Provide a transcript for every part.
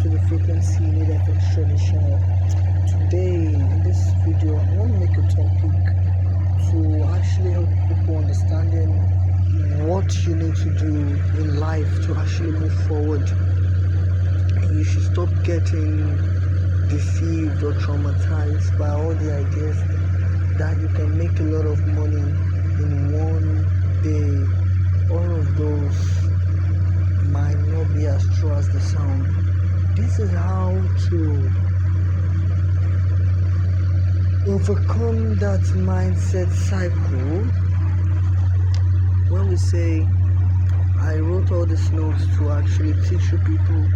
to the Frequency Need FM channel. Today, in this video, I want to make a topic to actually help people understanding what you need to do in life to actually move forward. You should stop getting deceived or traumatized by all the ideas that you can make a lot of money in one day. All of those might not be as true as the sound. This is how to overcome that mindset cycle. When we say, I wrote all these notes to actually teach you people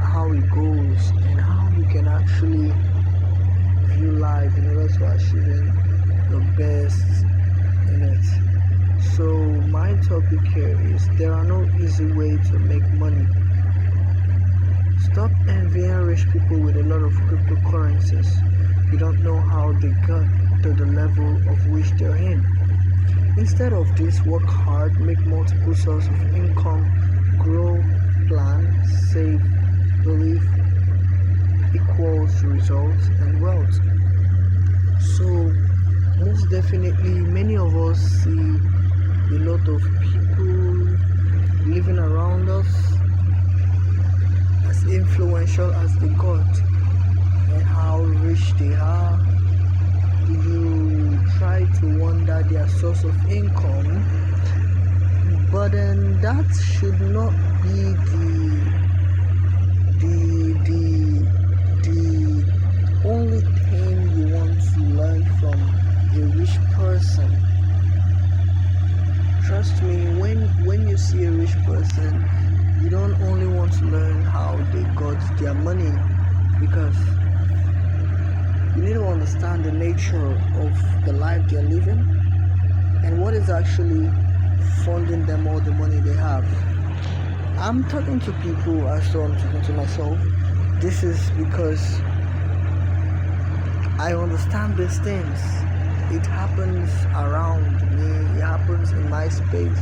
how it goes and how you can actually view life in order to achieve the best in it. So my topic here is there are no easy way to make money. Stop envying rich people with a lot of cryptocurrencies. You don't know how they got to the level of which they're in. Instead of this, work hard, make multiple sources of income, grow, plan, save, believe equals results and wealth. So most definitely many of us see a lot of people living around us as influential as they got and how rich they are. You try to wonder their source of income, but then that should not be the only thing you want to learn from a rich person. Trust me, when you see a rich person, you don't only want to learn how they got their money, because you need to understand the nature of the life they're living and what is actually funding them all the money they have. I'm talking to people as though I'm talking to myself. This is because I understand these things. It happens around me, it happens in my space,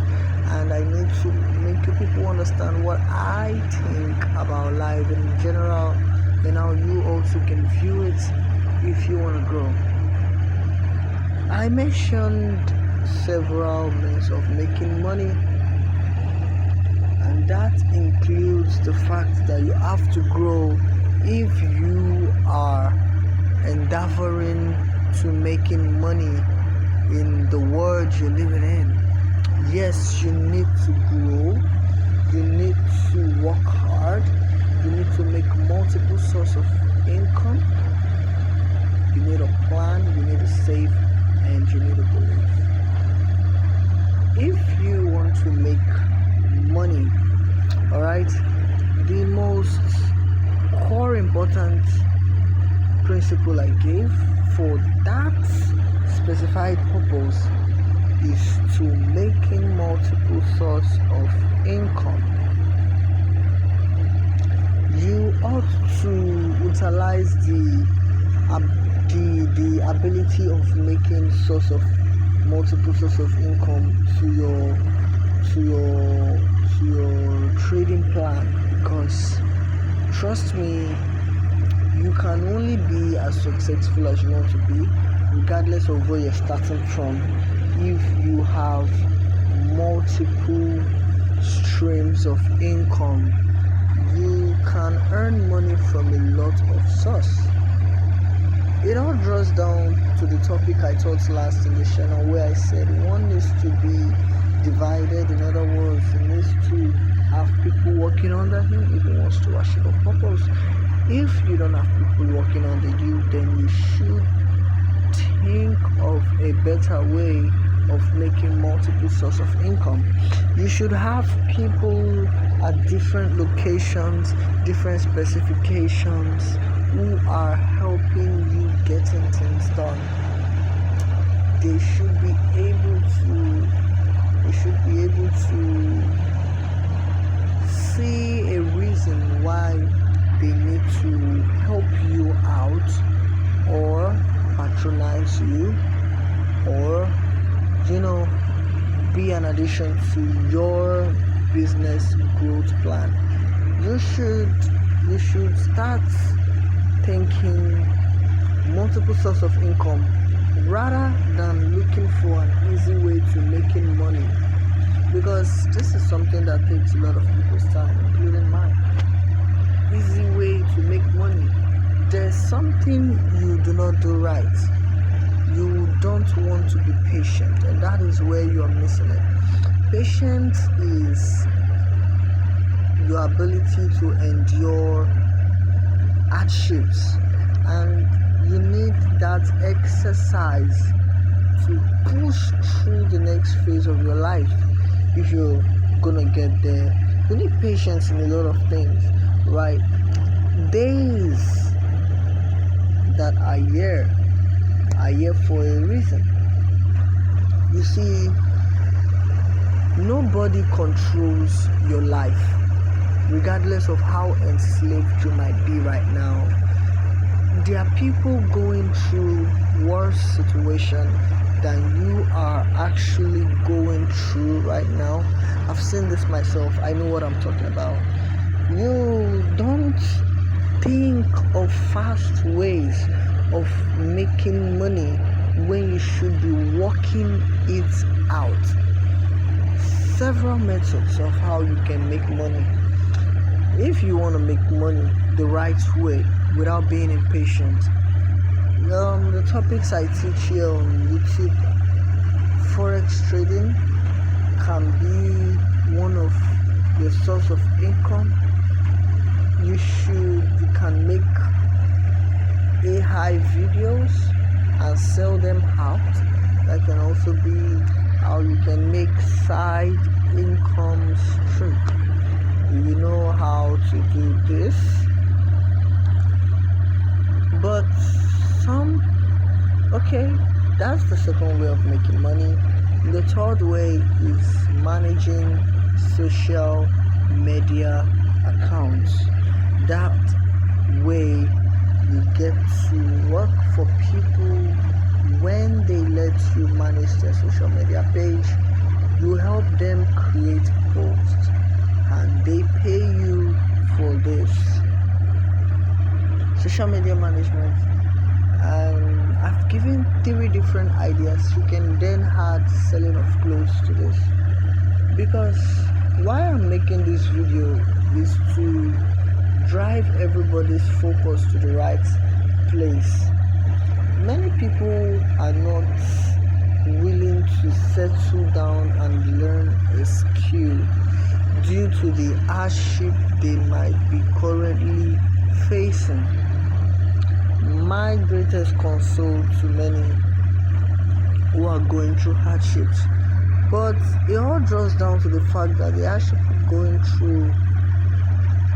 and I need to make you people understand what I think about life in general, and how you also can view it if you want to grow. I mentioned several means of making money, and that includes the fact that you have to grow if you are endeavoring to making money in the world you're living in. Yes, you need to grow, you need to work hard, you need to make multiple sources of income, you need a plan, you need to save, and you need to believe. If you want to make money, alright, the most core important principle I gave for that specified purpose is to making multiple sources of income. You ought to utilize the ability of making multiple sources of income to your trading plan, because trust me, you can only be as successful as you want to be, regardless of where you're starting from, if you have multiple streams of income. You can earn money from a lot of sources. It all draws down to the topic I taught last in the channel, where I said one needs to be divided. In other words, he needs to have people working under him if he wants to achieve a purpose. If you don't have people working under you, then you should think of a better way of making multiple sources of income. You should have people at different locations, different specifications, who are helping you getting things done. They should be able to see a reason why they need to help you out or patronize you, or be an addition to your business growth plan. You should you should start thinking multiple source of income rather than looking for an easy way to making money, because this is something that takes a lot of people's time, including mine. Easy way to make money. There's something you do not do right. You don't want to be patient, and that is where you are missing it. Patience is your ability to endure hardships, and you need that exercise to push through the next phase of your life. If you're gonna get there, you need patience in a lot of things, right? Days that are here for a reason. You see, nobody controls your life, regardless of how enslaved you might be right now. There are people going through worse situation than you are actually going through right now. I've seen this myself. I know what I'm talking about. You don't think of fast ways of making money when you should be working it out. Several methods of how you can make money. If you want to make money the right way without being impatient, the topics I teach here on YouTube, forex trading can be one of your source of income. You can make AI videos and sell them out. That can also be how you can make side income stream. You know how to do this, but that's the second way of making money. The third way is managing social media accounts. That way you get to work for people. When they let you manage their social media page, you help them create posts and they pay you for this social media management. And I've given 3 different ideas. You can then add selling of clothes to this, because why I'm making this video is to drive everybody's focus to the right place. Many people are not willing to settle down and learn a skill due to the hardship they might be currently facing. My greatest console to many who are going through hardships, but it all draws down to the fact that the hardship going through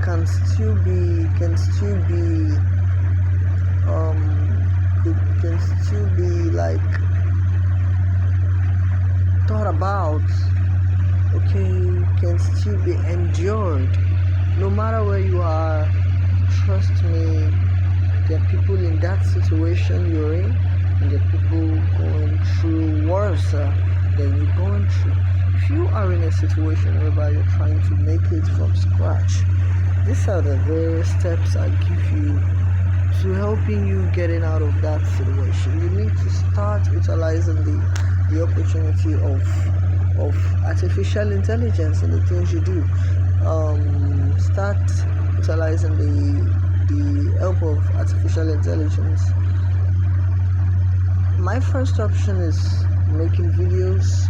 can still be like thought about, can still be endured. No matter where you are, trust me, there are people in that situation you're in, and there are people going through worse than you're going through. If you are in a situation whereby you're trying to make it from scratch, these are the various steps I give you to helping you getting out of that situation. You need to start utilizing the opportunity of artificial intelligence in the things you do. Start utilizing the help of artificial intelligence. My first option is making videos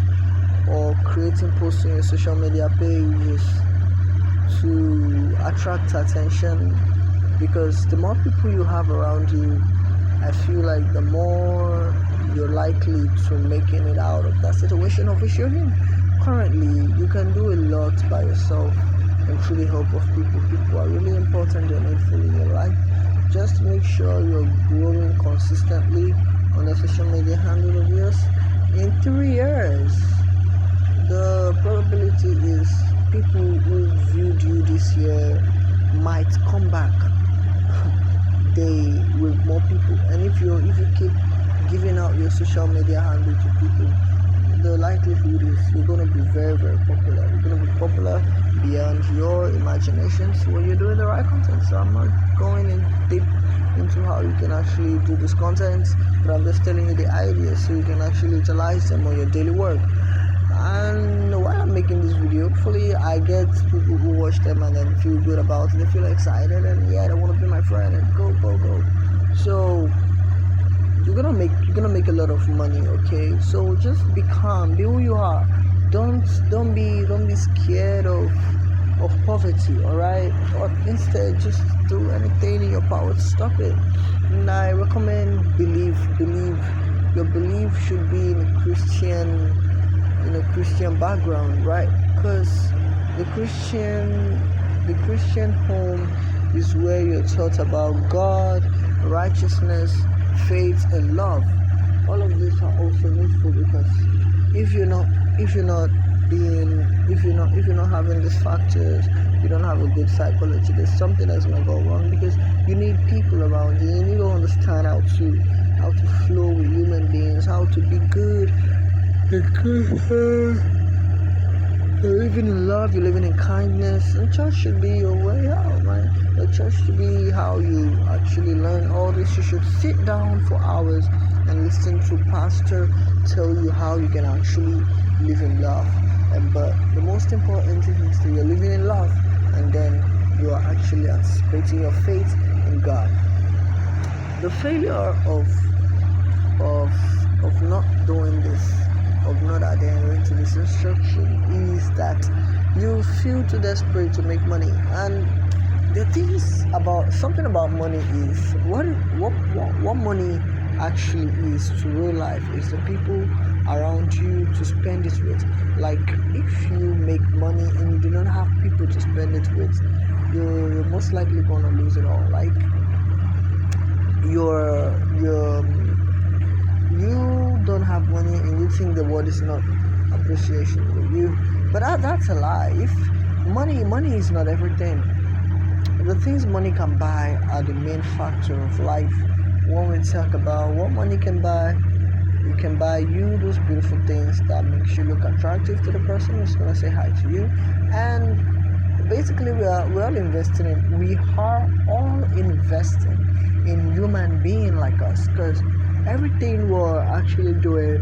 or creating posts on your social media pages to attract attention, because the more people you have around you, I feel like the more you're likely to making it out of that situation of which you're in. Currently, you can do a lot by yourself and through the help of people. People are really important and needful in your life. Just make sure you're growing consistently on the social media handle of yours. In 3 years, the probability is people who viewed you this year might come back. They with more people, and if you keep giving out your social media handle to people, the likelihood is you're going to be very, very popular. You're going to be popular beyond your imaginations, well, you're doing the right content. So I'm not going in deep into how you can actually do this content, but I'm just telling you the ideas so you can actually utilize them on your daily work. And while I'm making this video, hopefully I get people who watch them and then feel good about it. They feel excited and yeah, they want to be my friend and go. So you're gonna make a lot of money, okay? So just be calm, be who you are. Don't be scared of poverty, all right? Or instead, just do anything in your power to stop it. And I recommend believe. Your belief should be in a Christian background, right? Because the Christian home is where you're taught about God, righteousness, faith, and love. All of these are also needful, because if you're not having these factors, you don't have a good psychology. There's something that's gonna go wrong, because you need people around you. You need to understand how to flow with human beings, how to be good. You're living in love, you're living in kindness, and church should be your way out, right? The church should be how you actually learn all this. You should sit down for hours and listen to pastor tell you how you can actually live in love. But the most important thing is that you're living in love, and then you are actually anticipating your faith in God. The failure of not doing this, of not adhering to this instruction, is that you feel too desperate to make money. And the things about money is what money actually is to real life is the people around you to spend it with. Like, if you make money and you do not have people to spend it with, you're most likely gonna lose it all. Like, you don't have money and you think the world is not appreciation with you, but that's a lie. If money is not everything. The things money can buy are the main factor of life. When we talk about what money can buy, it can buy you those beautiful things that makes you look attractive to the person who's gonna say hi to you. And basically we are all investing in human being like us, because everything we're actually doing,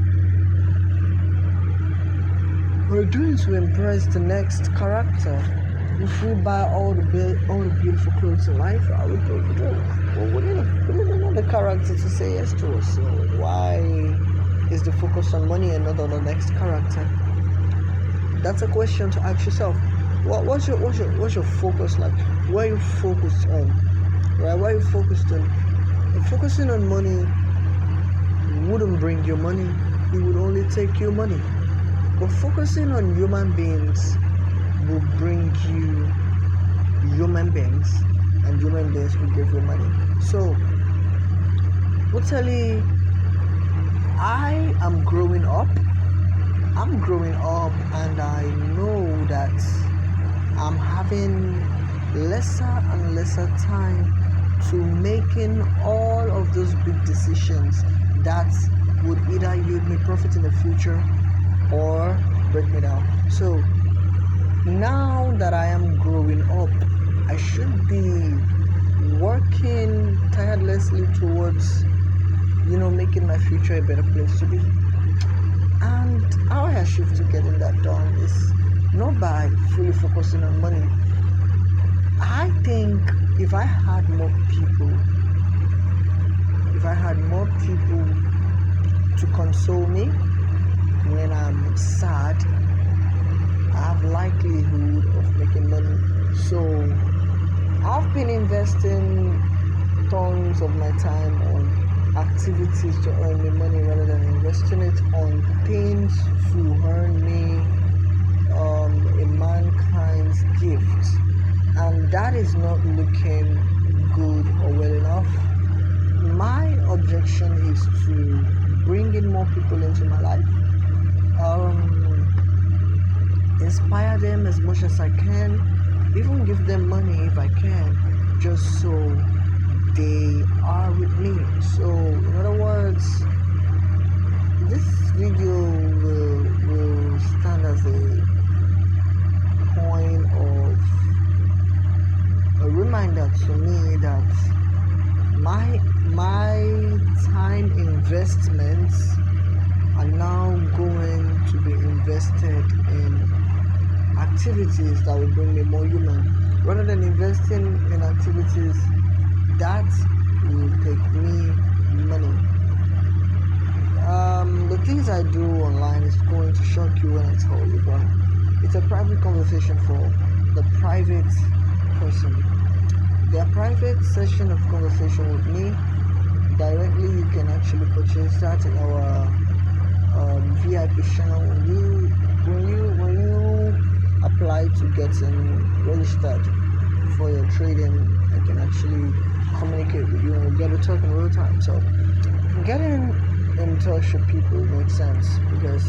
we're doing to impress the next character. If we buy all the beautiful clothes in life, I would do. Well, we need another character to say yes to us. So why is the focus on money and not on the next character? That's a question to ask yourself. What's your focus like? Where are you focused on? Right? Where are you focused on? If focusing on money wouldn't bring you money, it would only take you money. But focusing on human beings will bring you human beings, and human beings will give you money. So, totally, I am growing up. I'm growing up, and I know that I'm having lesser and lesser time to making all of those big decisions that would either yield me profit in the future or break me down. So now that I am growing up, I should be working tirelessly towards, making my future a better place to be. And how I achieve to getting that done is not by fully focusing on money. I think if I had more people to console me when I'm sad, I have likelihood of making money. So I've been investing tons of my time on activities to earn me money rather than investing it on things to earn me a mankind's gift. And that is not looking good or well enough. My objection is to bring in more people into my life, inspire them as much as I can, even give them money if I can, just so they are with me. So in other words, this video will stand as point of a reminder to me that my time investments are now going to be invested in activities that will bring me more human, rather than investing in activities that will take me money. The things I do online is going to shock you when I tell you, but it's a private conversation for the private person. Their private session of conversation with me directly, you can actually purchase that in our VIP channel. When you apply to get registered for your trading, I can actually communicate with you and we'll get to talk in real time. So getting in touch with people makes sense, because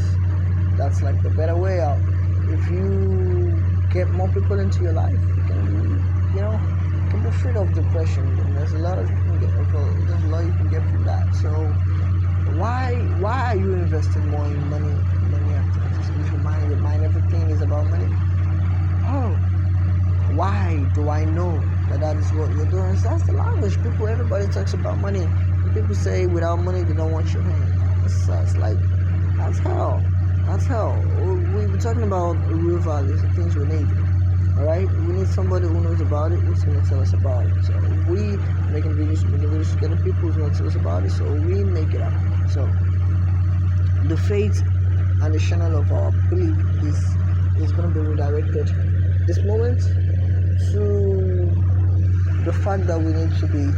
that's like the better way out. If you get more people into your life, you can be free of depression, and there's a lot you can get from that. So why are you investing more in money activities? Because your mind everything is about money. Oh, why do I know that is what you're doing? So that's the language. Everybody talks about money. And people say without money they don't want your hand. It's like that's hell. We're talking about real values, the things we need. Alright? We need somebody who knows about it, who's going to tell us about it. So we making videos together, people who's going to tell us about it, so we make it happen. So the faith and the channel of our belief is going to be redirected this moment to the fact that we need to be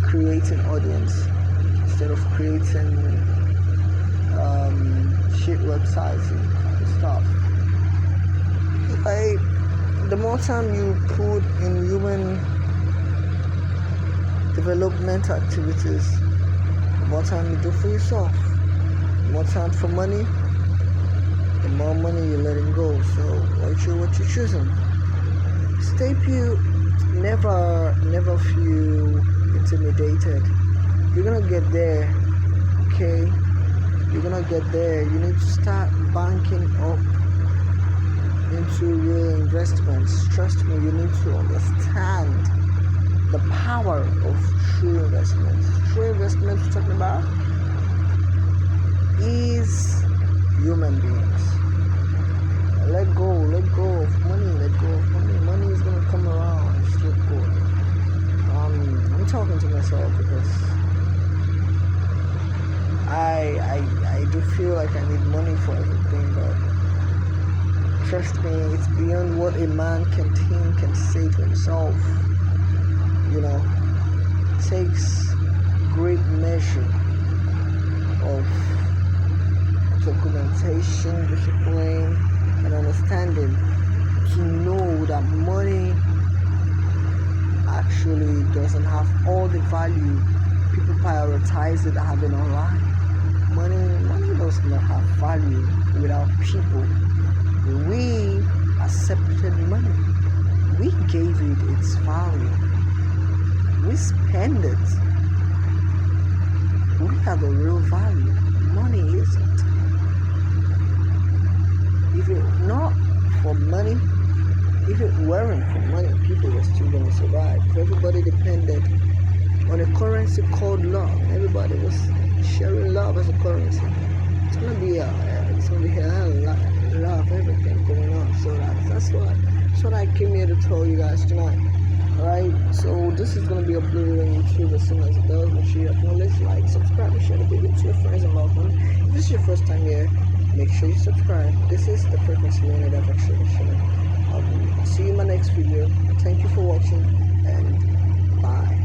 creating audience instead of creating shit websites and stuff. The more time you put in human development activities, the more time you do for yourself. The more time for money, the more money you're letting go. So what you're choosing. Stay pure. Never feel intimidated. You're gonna get there, okay? You're gonna get there. You need to start banking up into real investments. Trust me, you need to understand the power of true investments. True investments we're talking about is human beings. Let go of money. Money is gonna come around. Just let go. I'm talking to myself because I do feel like I need money for everything, but trust me, it's beyond what a man can think and say to himself. It takes great measure of documentation, discipline, and understanding to know that money actually doesn't have all the value people prioritize it having online. Money does not have value without people. We accepted money. We gave it its value. We spend it. We have the real value. Money isn't. If it not for money, if it weren't for money, people were still going to survive. If everybody depended on a currency called love, everybody was sharing love as a currency, it's gonna be a lot of everything going on. So that's what I came here to tell you guys tonight. Alright, so this is gonna be uploaded on YouTube as soon as it does. Make sure you acknowledge, like, subscribe, and share the video to your friends and loved ones. If this is your first time here, make sure you subscribe. This is the Frequency Learner Channel. See you in my next video. Thank you for watching, and bye.